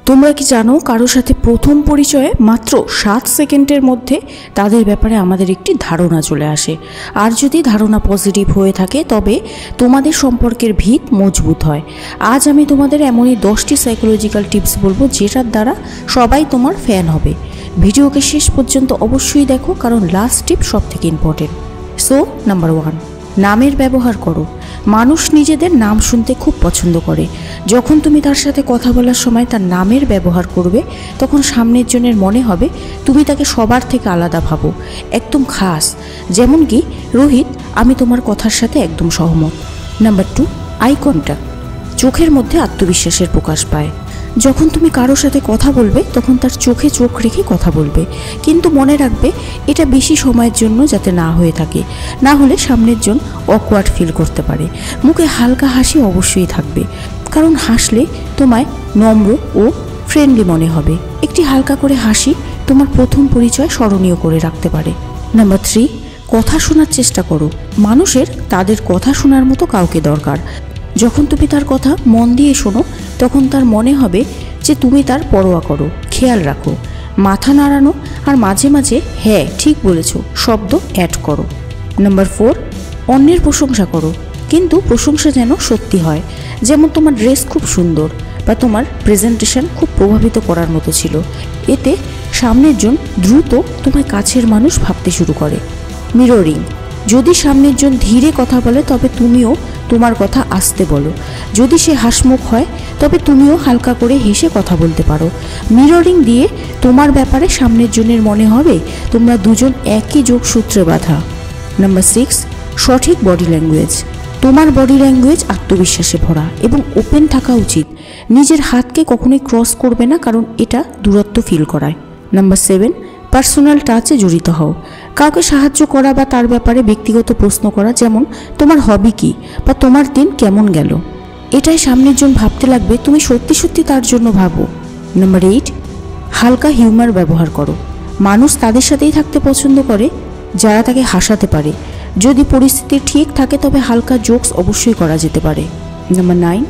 তোমরা কি জানো কারোর সাথে প্রথম পরিচয়ে মাত্র 7 সেকেন্ডের মধ্যে তাদের ব্যাপারে আমাদের একটি ধারণা চলে আসে। আর যদি ধারণা পজিটিভ হয়ে থাকে তবে তোমাদের সম্পর্কের ভিত মজবুত হয়। আজ আমি তোমাদের এমনই 10টি সাইকোলজিক্যাল টিপস বলবো যেটার দ্বারা সবাই তোমার ফ্যান হবে। ভিডিওকে শেষ পর্যন্ত অবশ্যই দেখো, কারণ লাস্ট টিপ সব থেকে ইম্পর্টেন্ট। সো নাম্বার 1, নামের ব্যবহার করো। মানুষ নিজেদের নাম শুনতে খুব পছন্দ করে। যখন তুমি তার সাথে কথা বলার সময় তার নামের ব্যবহার করবে, তখন সামনের জনের মনে হবে তুমি তাকে সবার থেকে আলাদা ভাবো, একদম খাস। যেমন কি, রোহিত, আমি তোমার কথার সাথে একদম সহমত। Number 2, eye contact. চোখের মধ্যে আত্মবিশ্বাসের প্রকাশ পায়। যখন তুমি কারোর সাথে কথা বলবে তখন তার চোখে চোখ রেখে কথা বলবে, কিন্তু মনে রাখবে এটা বেশি সময়ের জন্য যাতে না হয়ে থাকে, না হলে সামনের জন অকওয়ার্ড ফিল করতে পারে। মুখে হালকা হাসি অবশ্যই থাকবে, কারণ হাসলে তোমায় নম্র ও ফ্রেন্ডলি মনে হবে। একটি হালকা করে হাসি তোমার প্রথম পরিচয় স্মরণীয় করে রাখতে পারে। নাম্বার 3, কথা শোনার চেষ্টা করো। মানুষের তাদের কথা শোনার মতো কাউকে দরকার। যখন তুমি তার কথা মন দিয়ে শোনো তখন তার মনে হবে যে তুমি তার পরোয়া করো, খেয়াল রাখো। মাথা নাড়ানো আর মাঝে মাঝে হ্যাঁ ঠিক বলেছ শব্দ অ্যাড করো। নাম্বার 4, অন্যের প্রশংসা করো, কিন্তু প্রশংসা যেন সত্যি হয়। যেমন তোমার ড্রেস খুব সুন্দর বা তোমার প্রেজেন্টেশন খুব প্রভাবিত করার মতো ছিল। এতে সামনের জন দ্রুত তোমার কাছের মানুষ ভাবতে শুরু করে। মিররিং। যদি সামনের জন ধীরে কথা বলে তবে তুমিও তোমার কথা আস্তে বলো। যদি সে হাসমুখ হয় তবে তুমিও হালকা করে হেসে কথা বলতে পারো। মিররিং দিয়ে তোমার ব্যাপারে সামনের জনের মনে হবে তোমরা দুজন একই যোগসূত্রে বাঁধা। নাম্বার 6, সঠিক বডি ল্যাঙ্গুয়েজ। তোমার বডি ল্যাঙ্গুয়েজ আত্মবিশ্বাসে ভরা এবং ওপেন থাকা উচিত। নিজের হাতকে কখনোই ক্রস করবে না, কারণ এটা দূরত্ব ফিল করায়। নাম্বার 7, পার্সোনাল টাচে জড়িত হও। কাউকে সাহায্য করা বা তার ব্যাপারে ব্যক্তিগত প্রশ্ন করা, যেমন তোমার হবি কী বা তোমার দিন কেমন গেল। এটাই সামনের জন ভাবতে লাগবে তুমি সত্যি সত্যি তার জন্য ভাবো। নাম্বার 8, হালকা হিউমার ব্যবহার করো। মানুষ তাদের সাথেই থাকতে পছন্দ করে যারা তাকে হাসাতে পারে। যদি পরিস্থিতি ঠিক থাকে তবে হালকা জোকস অবশ্যই করা যেতে পারে। নাম্বার 9,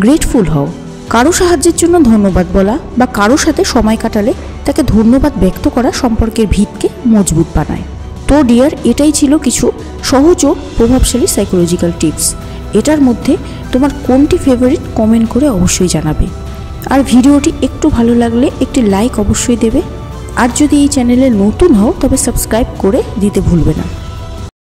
গ্রেটফুল হও। কারো সাহায্যের জন্য ধন্যবাদ বলা বা কারো সাথে সময় কাটালে তাকে ধন্যবাদ ব্যক্ত করা সম্পর্কের ভিতকে মজবুত বানায়। তো ডিয়ার, এটাই ছিল কিছু সহজ ও প্রভাবশালী সাইকোলজিক্যাল টিপস। এটার মধ্যে তোমার কোনটি ফেভারিট কমেন্ট করে অবশ্যই জানাবে। আর ভিডিওটি একটু ভালো লাগলে একটি লাইক অবশ্যই দেবে। আর যদি এই চ্যানেলে নতুন হও তবে সাবস্ক্রাইব করে দিতে ভুলবে না।